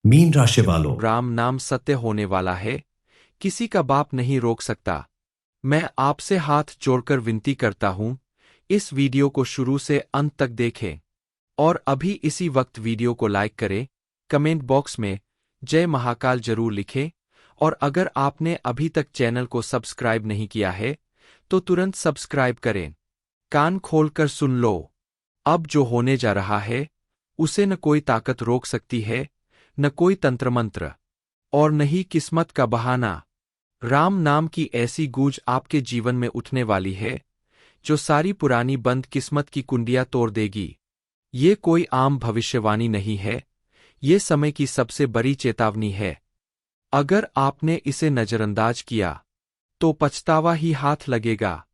Mean राशि वालों, राम नाम सत्य होने वाला है, किसी का बाप नहीं रोक सकता। मैं आपसे हाथ जोड़कर विनती करता हूं, इस वीडियो को शुरू से अंत तक देखें और अभी इसी वक्त वीडियो को लाइक करें, कमेंट बॉक्स में जय महाकाल जरूर लिखें और अगर आपने अभी तक चैनल को सब्सक्राइब नहीं किया है तो तुरंत सब्सक्राइब करें। कान खोलकर सुन लो, अब जो होने जा रहा है उसे न कोई ताकत रोक सकती है, न कोई तंत्र मंत्र और न ही किस्मत का बहाना। राम नाम की ऐसी गूंज आपके जीवन में उठने वाली है जो सारी पुरानी बंद किस्मत की कुंडियां तोड़ देगी। ये कोई आम भविष्यवाणी नहीं है, ये समय की सबसे बड़ी चेतावनी है। अगर आपने इसे नजरअंदाज किया तो पछतावा ही हाथ लगेगा।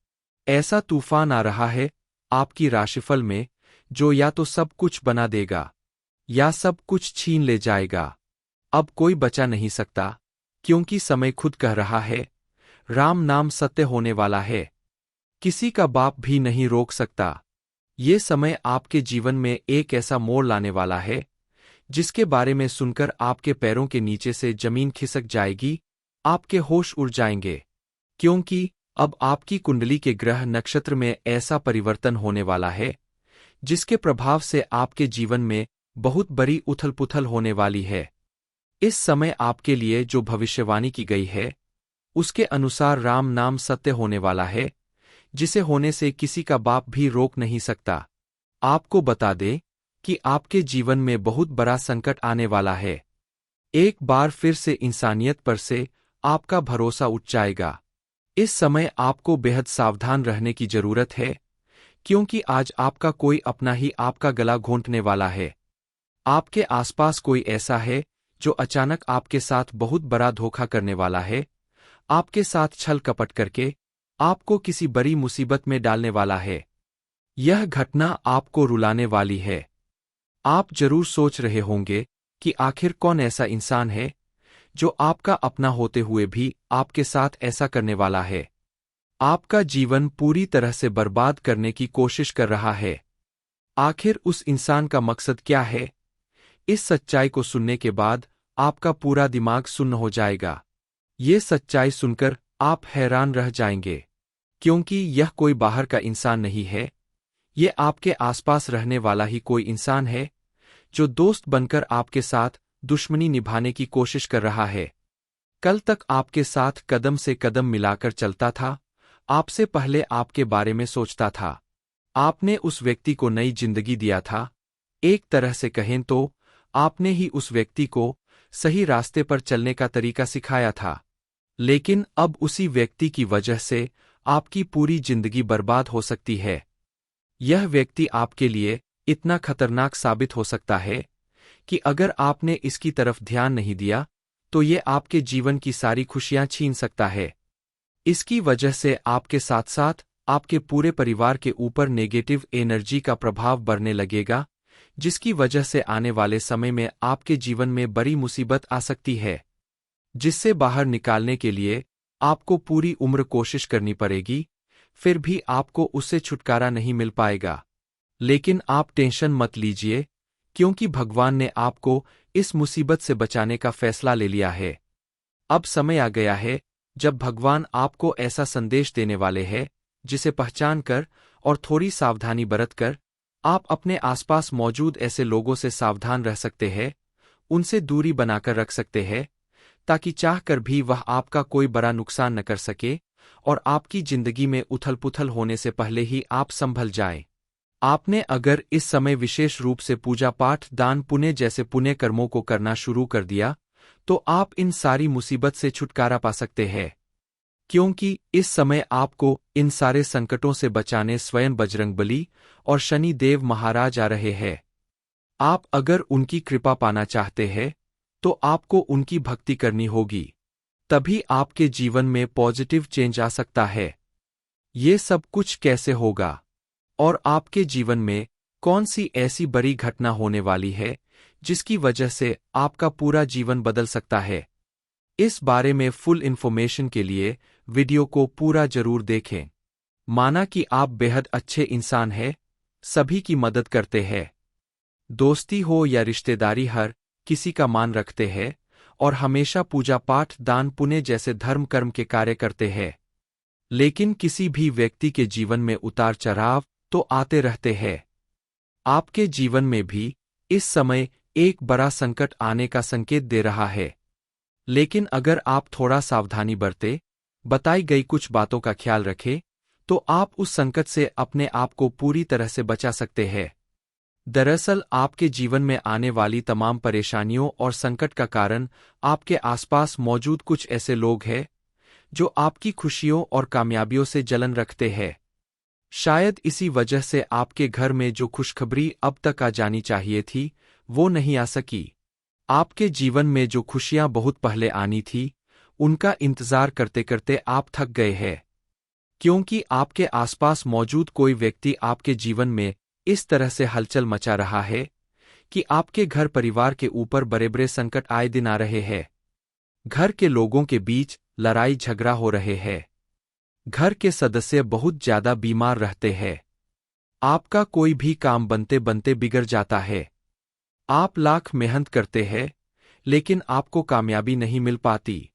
ऐसा तूफान आ रहा है आपकी राशिफल में जो या तो सब कुछ बना देगा या सब कुछ छीन ले जाएगा। अब कोई बचा नहीं सकता, क्योंकि समय खुद कह रहा है राम नाम सत्य होने वाला है, किसी का बाप भी नहीं रोक सकता। ये समय आपके जीवन में एक ऐसा मोड़ लाने वाला है जिसके बारे में सुनकर आपके पैरों के नीचे से जमीन खिसक जाएगी, आपके होश उड़ जाएंगे। क्योंकि अब आपकी कुंडली के ग्रह नक्षत्र में ऐसा परिवर्तन होने वाला है जिसके प्रभाव से आपके जीवन में बहुत बड़ी उथल-पुथल होने वाली है। इस समय आपके लिए जो भविष्यवाणी की गई है उसके अनुसार राम नाम सत्य होने वाला है, जिसे होने से किसी का बाप भी रोक नहीं सकता। आपको बता दे कि आपके जीवन में बहुत बड़ा संकट आने वाला है। एक बार फिर से इंसानियत पर से आपका भरोसा उठ जाएगा। इस समय आपको बेहद सावधान रहने की जरूरत है, क्योंकि आज आपका कोई अपना ही आपका गला घोंटने वाला है। आपके आसपास कोई ऐसा है जो अचानक आपके साथ बहुत बड़ा धोखा करने वाला है, आपके साथ छल कपट करके आपको किसी बड़ी मुसीबत में डालने वाला है। यह घटना आपको रुलाने वाली है। आप जरूर सोच रहे होंगे कि आखिर कौन ऐसा इंसान है जो आपका अपना होते हुए भी आपके साथ ऐसा करने वाला है, आपका जीवन पूरी तरह से बर्बाद करने की कोशिश कर रहा है। आखिर उस इंसान का मकसद क्या है? इस सच्चाई को सुनने के बाद आपका पूरा दिमाग सुन्न हो जाएगा। ये सच्चाई सुनकर आप हैरान रह जाएंगे, क्योंकि यह कोई बाहर का इंसान नहीं है, ये आपके आसपास रहने वाला ही कोई इंसान है जो दोस्त बनकर आपके साथ दुश्मनी निभाने की कोशिश कर रहा है। कल तक आपके साथ कदम से कदम मिलाकर चलता था, आपसे पहले आपके बारे में सोचता था, आपने उस व्यक्ति को नई जिंदगी दिया था। एक तरह से कहें तो आपने ही उस व्यक्ति को सही रास्ते पर चलने का तरीका सिखाया था। लेकिन अब उसी व्यक्ति की वजह से आपकी पूरी जिंदगी बर्बाद हो सकती है। यह व्यक्ति आपके लिए इतना खतरनाक साबित हो सकता है कि अगर आपने इसकी तरफ ध्यान नहीं दिया तो ये आपके जीवन की सारी खुशियां छीन सकता है। इसकी वजह से आपके साथ साथ आपके पूरे परिवार के ऊपर नेगेटिव एनर्जी का प्रभाव बढ़ने लगेगा, जिसकी वजह से आने वाले समय में आपके जीवन में बड़ी मुसीबत आ सकती है, जिससे बाहर निकालने के लिए आपको पूरी उम्र कोशिश करनी पड़ेगी, फिर भी आपको उससे छुटकारा नहीं मिल पाएगा। लेकिन आप टेंशन मत लीजिए, क्योंकि भगवान ने आपको इस मुसीबत से बचाने का फैसला ले लिया है। अब समय आ गया है जब भगवान आपको ऐसा संदेश देने वाले हैं जिसे पहचान कर और थोड़ी सावधानी बरतकर आप अपने आसपास मौजूद ऐसे लोगों से सावधान रह सकते हैं, उनसे दूरी बनाकर रख सकते हैं, ताकि चाहकर भी वह आपका कोई बड़ा नुकसान न कर सके और आपकी जिंदगी में उथल-पुथल होने से पहले ही आप संभल जाएं। आपने अगर इस समय विशेष रूप से पूजा पाठ, दान, पुण्य जैसे पुण्य कर्मों को करना शुरू कर दिया तो आप इन सारी मुसीबत से छुटकारा पा सकते हैं, क्योंकि इस समय आपको इन सारे संकटों से बचाने स्वयं बजरंगबली और शनि देव महाराज आ रहे हैं। आप अगर उनकी कृपा पाना चाहते हैं तो आपको उनकी भक्ति करनी होगी, तभी आपके जीवन में पॉजिटिव चेंज आ सकता है। ये सब कुछ कैसे होगा और आपके जीवन में कौन सी ऐसी बड़ी घटना होने वाली है जिसकी वजह से आपका पूरा जीवन बदल सकता है? इस बारे में फुल इन्फॉर्मेशन के लिए वीडियो को पूरा जरूर देखें। माना कि आप बेहद अच्छे इंसान हैं, सभी की मदद करते हैं, दोस्ती हो या रिश्तेदारी, हर किसी का मान रखते हैं और हमेशा पूजा पाठ दान पुण्य जैसे धर्म कर्म के कार्य करते हैं। लेकिन किसी भी व्यक्ति के जीवन में उतार चढ़ाव तो आते रहते हैं। आपके जीवन में भी इस समय एक बड़ा संकट आने का संकेत दे रहा है। लेकिन अगर आप थोड़ा सावधानी बरते, बताई गई कुछ बातों का ख्याल रखें, तो आप उस संकट से अपने आप को पूरी तरह से बचा सकते हैं। दरअसल आपके जीवन में आने वाली तमाम परेशानियों और संकट का कारण आपके आसपास मौजूद कुछ ऐसे लोग हैं जो आपकी खुशियों और कामयाबियों से जलन रखते हैं। शायद इसी वजह से आपके घर में जो खुशखबरी अब तक आ जानी चाहिए थी, वो नहीं आ सकी। आपके जीवन में जो खुशियां बहुत पहले आनी थी, उनका इंतजार करते करते आप थक गए हैं। क्योंकि आपके आसपास मौजूद कोई व्यक्ति आपके जीवन में इस तरह से हलचल मचा रहा है कि आपके घर परिवार के ऊपर बड़े बड़े संकट आए दिन आ रहे हैं। घर के लोगों के बीच लड़ाई झगड़ा हो रहे हैं। घर के सदस्य बहुत ज्यादा बीमार रहते हैं। आपका कोई भी काम बनते बनते बिगड़ जाता है। आप लाख मेहनत करते हैं, लेकिन आपको कामयाबी नहीं मिल पाती।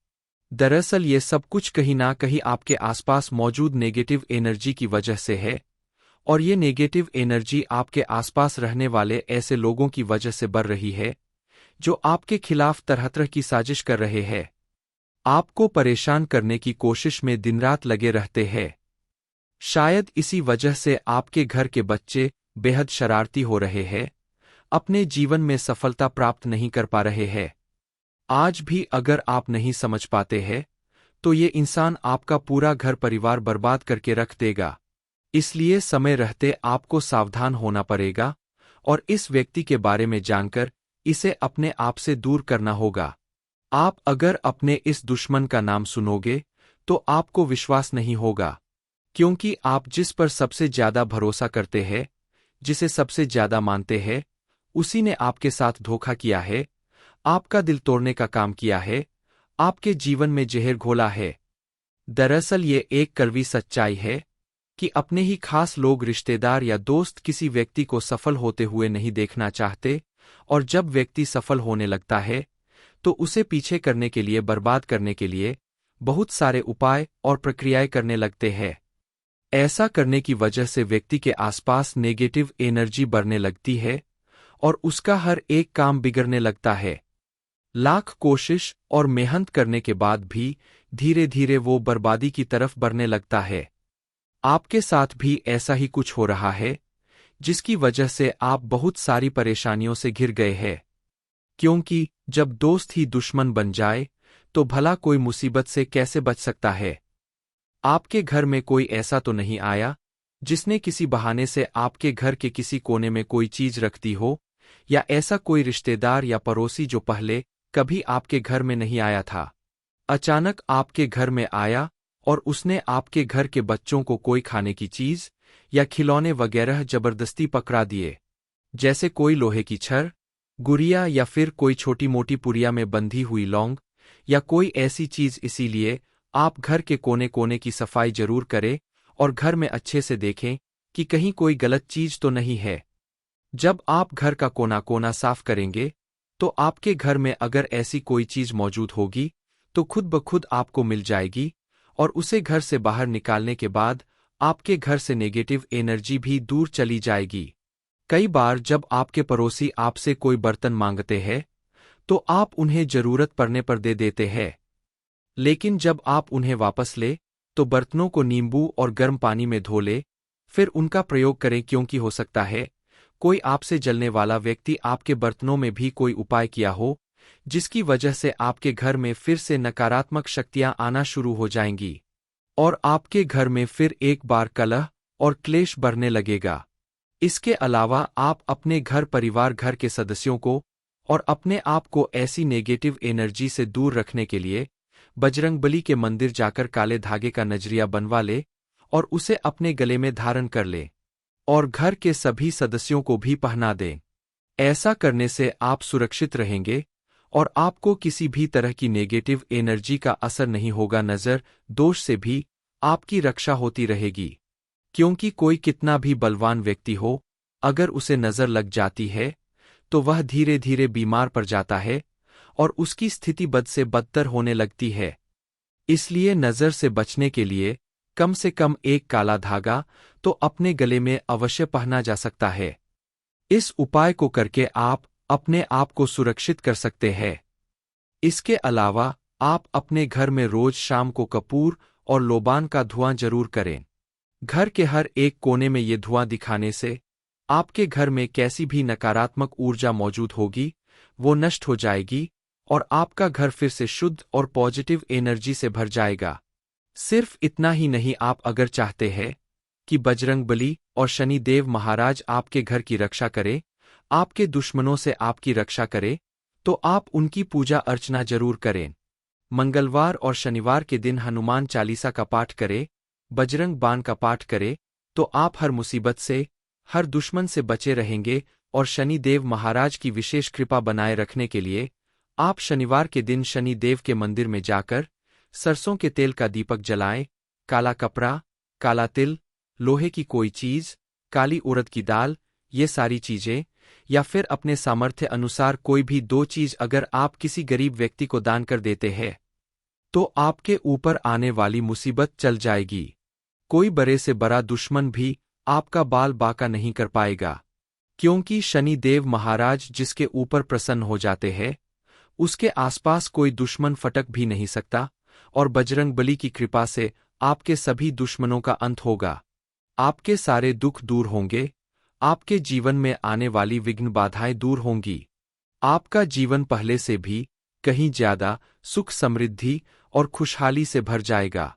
दरअसल ये सब कुछ कहीं ना कहीं आपके आसपास मौजूद नेगेटिव एनर्जी की वजह से है, और ये नेगेटिव एनर्जी आपके आसपास रहने वाले ऐसे लोगों की वजह से बढ़ रही है जो आपके खिलाफ तरह तरह की साजिश कर रहे हैं। आपको परेशान करने की कोशिश में दिन रात लगे रहते हैं। शायद इसी वजह से आपके घर के बच्चे बेहद शरारती हो रहे हैं, अपने जीवन में सफलता प्राप्त नहीं कर पा रहे हैं। आज भी अगर आप नहीं समझ पाते हैं, तो ये इंसान आपका पूरा घर परिवार बर्बाद करके रख देगा। इसलिए समय रहते आपको सावधान होना पड़ेगा और इस व्यक्ति के बारे में जानकर इसे अपने आप से दूर करना होगा। आप अगर अपने इस दुश्मन का नाम सुनोगे तो आपको विश्वास नहीं होगा, क्योंकि आप जिस पर सबसे ज्यादा भरोसा करते हैं, जिसे सबसे ज्यादा मानते हैं, उसी ने आपके साथ धोखा किया है, आपका दिल तोड़ने का काम किया है, आपके जीवन में जहर घोला है। दरअसल ये एक कड़वी सच्चाई है कि अपने ही खास लोग, रिश्तेदार या दोस्त किसी व्यक्ति को सफल होते हुए नहीं देखना चाहते, और जब व्यक्ति सफल होने लगता है तो उसे पीछे करने के लिए, बर्बाद करने के लिए बहुत सारे उपाय और प्रक्रियाएं करने लगते हैं। ऐसा करने की वजह से व्यक्ति के आसपास नेगेटिव एनर्जी बढ़ने लगती है और उसका हर एक काम बिगड़ने लगता है। लाख कोशिश और मेहनत करने के बाद भी धीरे धीरे वो बर्बादी की तरफ बढ़ने लगता है। आपके साथ भी ऐसा ही कुछ हो रहा है, जिसकी वजह से आप बहुत सारी परेशानियों से घिर गए हैं। क्योंकि जब दोस्त ही दुश्मन बन जाए तो भला कोई मुसीबत से कैसे बच सकता है। आपके घर में कोई ऐसा तो नहीं आया जिसने किसी बहाने से आपके घर के किसी कोने में कोई चीज रख दी हो, या ऐसा कोई रिश्तेदार या पड़ोसी जो पहले कभी आपके घर में नहीं आया था, अचानक आपके घर में आया और उसने आपके घर के बच्चों को कोई खाने की चीज या खिलौने वगैरह जबरदस्ती पकड़ा दिए, जैसे कोई लोहे की छड़, गुड़िया या फिर कोई छोटी मोटी पुड़िया में बंधी हुई लौंग या कोई ऐसी चीज। इसीलिए आप घर के कोने कोने की सफाई जरूर करें और घर में अच्छे से देखें कि कहीं कोई गलत चीज तो नहीं है। जब आप घर का कोना कोना साफ करेंगे तो आपके घर में अगर ऐसी कोई चीज मौजूद होगी तो खुद ब खुद आपको मिल जाएगी, और उसे घर से बाहर निकालने के बाद आपके घर से नेगेटिव एनर्जी भी दूर चली जाएगी। कई बार जब आपके पड़ोसी आपसे कोई बर्तन मांगते हैं तो आप उन्हें जरूरत पड़ने पर दे देते हैं, लेकिन जब आप उन्हें वापस ले तो बर्तनों को नींबू और गर्म पानी में धो ले, फिर उनका प्रयोग करें, क्योंकि हो सकता है कोई आपसे जलने वाला व्यक्ति आपके बर्तनों में भी कोई उपाय किया हो, जिसकी वजह से आपके घर में फिर से नकारात्मक शक्तियां आना शुरू हो जाएंगी और आपके घर में फिर एक बार कलह और क्लेश बढ़ने लगेगा। इसके अलावा आप अपने घर परिवार, घर के सदस्यों को और अपने आप को ऐसी नेगेटिव एनर्जी से दूर रखने के लिए बजरंगबली के मंदिर जाकर काले धागे का नजरिया बनवा ले और उसे अपने गले में धारण कर ले और घर के सभी सदस्यों को भी पहना दें। ऐसा करने से आप सुरक्षित रहेंगे और आपको किसी भी तरह की नेगेटिव एनर्जी का असर नहीं होगा। नजर दोष से भी आपकी रक्षा होती रहेगी, क्योंकि कोई कितना भी बलवान व्यक्ति हो, अगर उसे नजर लग जाती है तो वह धीरे धीरे बीमार पड़ जाता है और उसकी स्थिति बद से बदतर होने लगती है। इसलिए नज़र से बचने के लिए कम से कम एक काला धागा तो अपने गले में अवश्य पहना जा सकता है। इस उपाय को करके आप अपने आप को सुरक्षित कर सकते हैं। इसके अलावा आप अपने घर में रोज शाम को कपूर और लोबान का धुआं जरूर करें। घर के हर एक कोने में ये धुआं दिखाने से आपके घर में कैसी भी नकारात्मक ऊर्जा मौजूद होगी वो नष्ट हो जाएगी और आपका घर फिर से शुद्ध और पॉजिटिव एनर्जी से भर जाएगा। सिर्फ इतना ही नहीं, आप अगर चाहते हैं कि बजरंगबली और शनि देव महाराज आपके घर की रक्षा करे, आपके दुश्मनों से आपकी रक्षा करे, तो आप उनकी पूजा अर्चना जरूर करें। मंगलवार और शनिवार के दिन हनुमान चालीसा का पाठ करें, बजरंग बाण का पाठ करें, तो आप हर मुसीबत से, हर दुश्मन से बचे रहेंगे। और शनि देव महाराज की विशेष कृपा बनाए रखने के लिए आप शनिवार के दिन शनि देव के मंदिर में जाकर सरसों के तेल का दीपक जलाएं, काला कपड़ा, काला तिल, लोहे की कोई चीज, काली उड़द की दाल, ये सारी चीजें, या फिर अपने सामर्थ्य अनुसार कोई भी 2 चीज अगर आप किसी गरीब व्यक्ति को दान कर देते हैं तो आपके ऊपर आने वाली मुसीबत चल जाएगी। कोई बड़े से बड़ा दुश्मन भी आपका बाल बाका नहीं कर पाएगा, क्योंकि शनि देव महाराज जिसके ऊपर प्रसन्न हो जाते हैं उसके आसपास कोई दुश्मन फटक भी नहीं सकता और बजरंगबली की कृपा से आपके सभी दुश्मनों का अंत होगा। आपके सारे दुख दूर होंगे, आपके जीवन में आने वाली विघ्न बाधाएं दूर होंगी। आपका जीवन पहले से भी कहीं ज्यादा सुख समृद्धि और खुशहाली से भर जाएगा।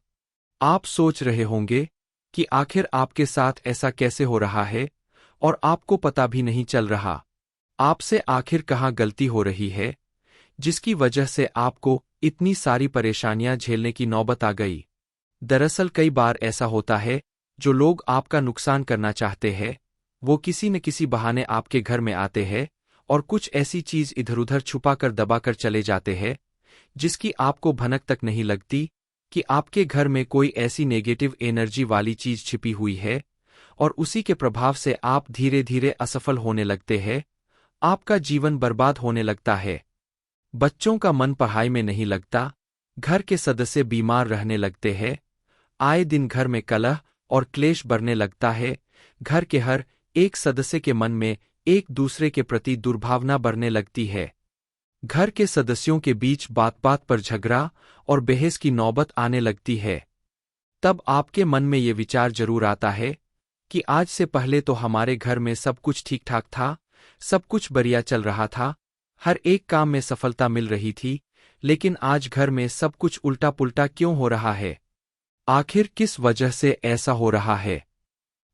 आप सोच रहे होंगे कि आखिर आपके साथ ऐसा कैसे हो रहा है और आपको पता भी नहीं चल रहा। आपसे आखिर कहाँ गलती हो रही है जिसकी वजह से आपको इतनी सारी परेशानियां झेलने की नौबत आ गई। दरअसल कई बार ऐसा होता है, जो लोग आपका नुकसान करना चाहते हैं वो किसी न किसी बहाने आपके घर में आते हैं और कुछ ऐसी चीज इधर-उधर छुपाकर दबाकर चले जाते हैं जिसकी आपको भनक तक नहीं लगती कि आपके घर में कोई ऐसी नेगेटिव एनर्जी वाली चीज छिपी हुई है और उसी के प्रभाव से आप धीरे धीरे असफल होने लगते हैं, आपका जीवन बर्बाद होने लगता है। बच्चों का मन पढ़ाई में नहीं लगता, घर के सदस्य बीमार रहने लगते हैं, आए दिन घर में कलह और क्लेश बढ़ने लगता है, घर के हर एक सदस्य के मन में एक दूसरे के प्रति दुर्भावना बढ़ने लगती है, घर के सदस्यों के बीच बात बात पर झगड़ा और बहस की नौबत आने लगती है। तब आपके मन में ये विचार जरूर आता है कि आज से पहले तो हमारे घर में सब कुछ ठीक ठाक था, सब कुछ बढ़िया चल रहा था, हर एक काम में सफलता मिल रही थी, लेकिन आज घर में सब कुछ उल्टा पुल्टा क्यों हो रहा है? आखिर किस वजह से ऐसा हो रहा है?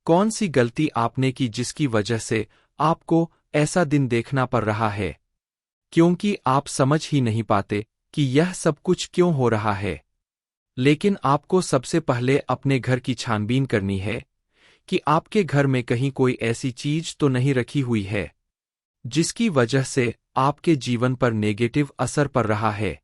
कौन सी गलती आपने की जिसकी वजह से आपको ऐसा दिन देखना पड़ रहा है? क्योंकि आप समझ ही नहीं पाते कि यह सब कुछ क्यों हो रहा है। लेकिन आपको सबसे पहले अपने घर की छानबीन करनी है कि आपके घर में कहीं कोई ऐसी चीज तो नहीं रखी हुई है जिसकी वजह से आपके जीवन पर नेगेटिव असर पड़ रहा है।